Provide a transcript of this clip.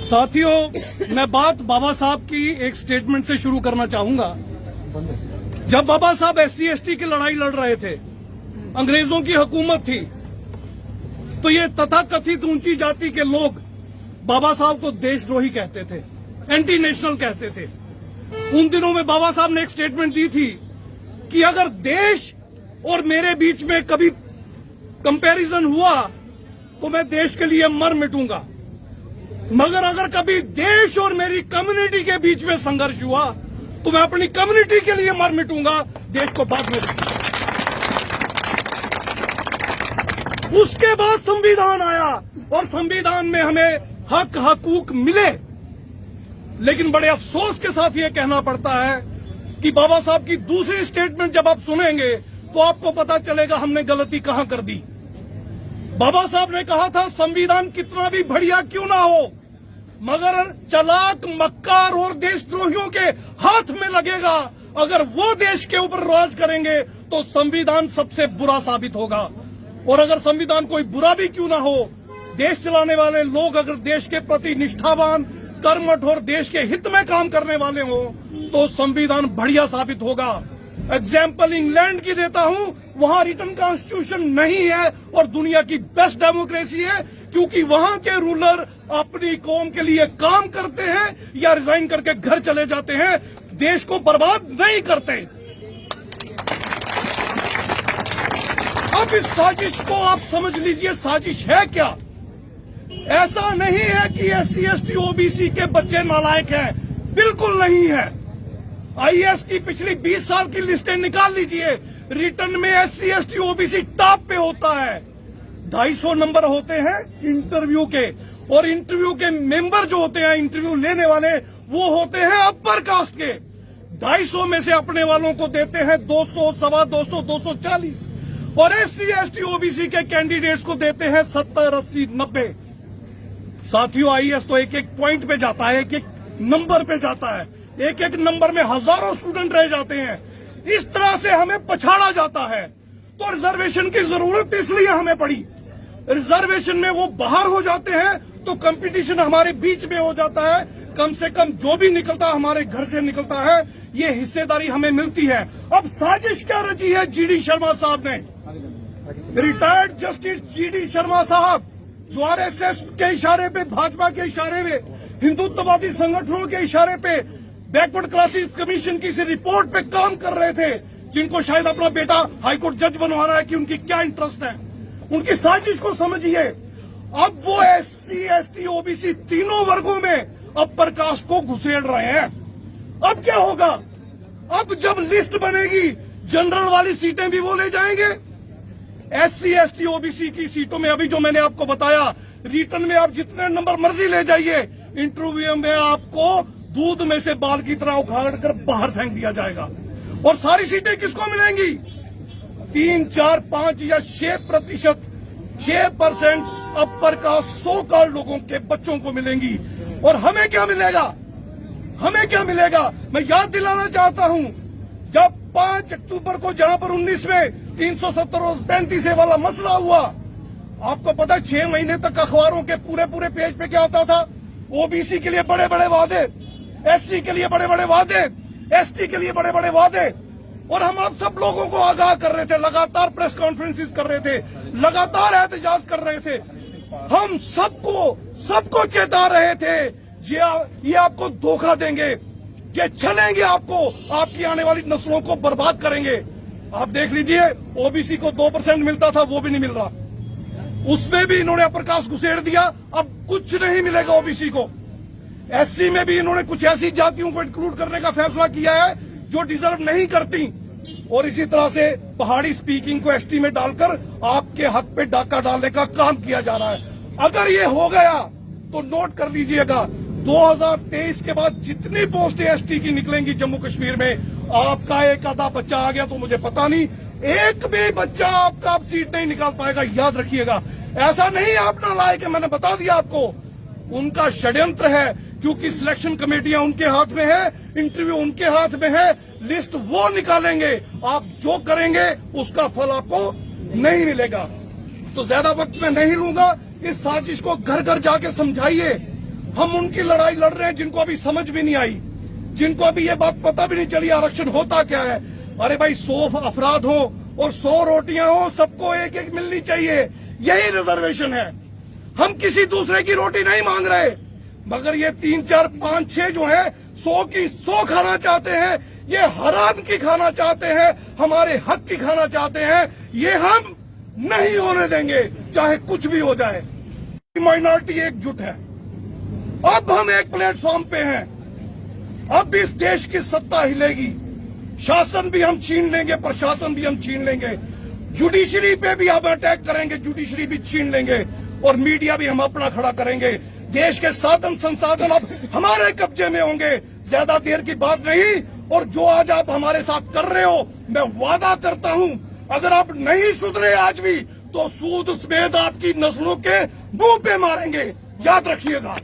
साथियों, मैं बात बाबा साहब की एक स्टेटमेंट से शुरू करना चाहूंगा। जब बाबा साहब SC/ST की लड़ाई लड़ रहे थे, अंग्रेजों की हुकूमत थी, तो ये तथाकथित ऊंची जाति के लोग बाबा साहब को देशद्रोही कहते थे, एंटी नेशनल कहते थे। उन दिनों में बाबा साहब ने एक स्टेटमेंट दी थी कि अगर देश और मेरे बीच में कभी कंपैरिजन हुआ तो मैं देश के लिए मर मिटूंगा, मगर अगर कभी देश और मेरी कम्युनिटी के बीच में संघर्ष हुआ तो मैं अपनी कम्युनिटी के लिए मर मिटूंगा, देश को बाद में रखूंगा। उसके बाद संविधान आया और संविधान में हमें हक हकूक मिले, लेकिन बड़े अफसोस के साथ ये कहना पड़ता है कि बाबा साहब की दूसरी स्टेटमेंट जब आप सुनेंगे तो आपको पता चलेगा हमने गलती कहां कर दी। बाबा साहब ने कहा था संविधान कितना भी बढ़िया क्यों ना हो, मगर चलाक मक्कार और देशद्रोहियों के हाथ में लगेगा, अगर वो देश के ऊपर राज करेंगे तो संविधान सबसे बुरा साबित होगा। और अगर संविधान कोई बुरा भी क्यों ना हो, देश चलाने वाले लोग अगर देश के प्रति निष्ठावान, कर्मठ और देश के हित में काम करने वाले हों तो संविधान बढ़िया साबित होगा। एग्जाम्पल इंग्लैंड की देता हूं, वहां रिटन कॉन्स्टिट्यूशन नहीं है और दुनिया की बेस्ट डेमोक्रेसी है, क्योंकि वहां के रूलर अपनी कौम के लिए काम करते हैं या रिजाइन करके घर चले जाते हैं, देश को बर्बाद नहीं करते। अब इस साजिश को आप समझ लीजिए, साजिश है क्या? ऐसा नहीं है कि SC/ST OBC के बच्चे नालायक हैं, बिल्कुल नहीं है। IAS की पिछली 20 साल की लिस्टें निकाल लीजिए, रिटर्न में SC/ST OBC टॉप पे होता है। 250 नंबर होते हैं इंटरव्यू के, और इंटरव्यू के मेंबर जो होते हैं, इंटरव्यू लेने वाले, वो होते हैं अपर कास्ट के। 250 में से अपने वालों को देते हैं 200, 250, 240, और SC/ST OBC के कैंडिडेट्स को देते हैं 70, 80, 90। साथियों, IAS तो एक एक पॉइंट पे जाता है, एक एक नंबर पे जाता है, एक एक नंबर में हजारों स्टूडेंट रह जाते हैं। इस तरह से हमें पछाड़ा जाता है। तो रिजर्वेशन की जरूरत इसलिए हमें पड़ी। रिजर्वेशन में वो बाहर हो जाते हैं तो कंपटीशन हमारे बीच में हो जाता है। कम से कम जो भी निकलता हमारे घर से निकलता है, ये हिस्सेदारी हमें मिलती है। अब साजिश क्या रची है GD शर्मा साहब ने? रिटायर्ड जस्टिस GD शर्मा साहब, जो RSS के इशारे पे, भाजपा के इशारे पे, हिंदुत्ववादी संगठनों के इशारे पे, बैकवर्ड क्लासेस कमीशन की रिपोर्ट पे काम कर रहे थे, जिनको शायद अपना बेटा हाईकोर्ट जज बनवा रहा है कि उनकी क्या इंटरेस्ट है। उनकी साजिश को समझिए। अब वो SC/ST OBC तीनों वर्गों में अपर कास्ट को घुसेड़ रहे हैं। अब क्या होगा? अब जब लिस्ट बनेगी, जनरल वाली सीटें भी वो ले जाएंगे। SC/ST OBC की सीटों में अभी जो मैंने आपको बताया, रिटर्न में आप जितने नंबर मर्जी ले जाइए, इंटरव्यू में आपको दूध में से बाल की तरह उखाड़ कर बाहर फेंक दिया जाएगा। और सारी सीटें किसको मिलेंगी? 3, 4, 5 या 6%, 6% अपर का 100 कार्ड लोगों के बच्चों को मिलेंगी। और हमें क्या मिलेगा? हमें क्या मिलेगा? मैं याद दिलाना चाहता हूं, जब 5 अक्टूबर को जहां पर 19 में 370 और 35 वाला मसला हुआ, आपको पता है 6 महीने तक अखबारों के पूरे पेज पे क्या आता था? OBC के लिए बड़े बड़े वादे, SC के लिए बड़े बड़े वादे, ST के लिए बड़े बड़े वादे। और हम आप सब लोगों को आगाह कर रहे थे, लगातार प्रेस कॉन्फ्रेंसेस कर रहे थे, लगातार एहतजाज कर रहे थे। हम सबको चेता रहे थे, ये आपको धोखा देंगे, ये छलेंगे आपको, आपकी आने वाली नस्लों को बर्बाद करेंगे। आप देख लीजिए, OBC को 2% मिलता था, वो भी नहीं मिल रहा। उसमें भी इन्होंने अपर कास्ट घुसेड़ दिया, अब कुछ नहीं मिलेगा OBC को। SC में भी इन्होंने कुछ ऐसी जातियों को इंक्लूड करने का फैसला किया है जो डिजर्व नहीं करती, और इसी तरह से पहाड़ी स्पीकिंग को ST में डालकर आपके हक पे डाका डालने का काम किया जा रहा है। अगर ये हो गया तो नोट कर लीजिएगा, 2023 के बाद जितनी पोस्टें ST की निकलेंगी जम्मू कश्मीर में, आपका एक आधा बच्चा आ गया तो मुझे पता नहीं, एक भी बच्चा आपका आप सीट नहीं निकाल पाएगा, याद रखिएगा। ऐसा नहीं आप नालायक है, मैंने बता दिया आपको, उनका षड्यंत्र है, क्योंकि सिलेक्शन कमेटियां उनके हाथ में है, इंटरव्यू उनके हाथ में है, लिस्ट वो निकालेंगे, आप जो करेंगे उसका फल आपको नहीं मिलेगा। तो ज्यादा वक्त मैं नहीं लूंगा, इस साजिश को घर घर जाके समझाइए, हम उनकी लड़ाई लड़ रहे हैं जिनको अभी समझ भी नहीं आई, जिनको अभी ये बात पता भी नहीं चली आरक्षण होता क्या है। अरे भाई 100 अफराद हो और 100 रोटियां हो, सबको एक एक मिलनी चाहिए, यही रिजर्वेशन है। हम किसी दूसरे की रोटी नहीं मांग रहे, मगर ये 3, 4, 5, 6 जो है 100 की 100 खाना चाहते हैं, ये हराम की खाना चाहते हैं, हमारे हक की खाना चाहते हैं। ये हम नहीं होने देंगे, चाहे कुछ भी हो जाए। माइनॉरिटी एकजुट है, अब हम एक प्लेटफॉर्म पे हैं, अब इस देश की सत्ता हिलेगी, शासन भी हम छीन लेंगे, प्रशासन भी हम छीन लेंगे, जुडिशरी पे भी हम अटैक करेंगे, जुडिशरी भी छीन लेंगे, और मीडिया भी हम अपना खड़ा करेंगे। देश के साधन संसाधन अब हमारे कब्जे में होंगे, ज्यादा देर की बात नहीं। और जो आज आप हमारे साथ कर रहे हो, मैं वादा करता हूं, अगर आप नहीं सुधरे आज भी, तो सूद समेत आपकी नस्लों के मुंह पे मारेंगे, याद रखिएगा।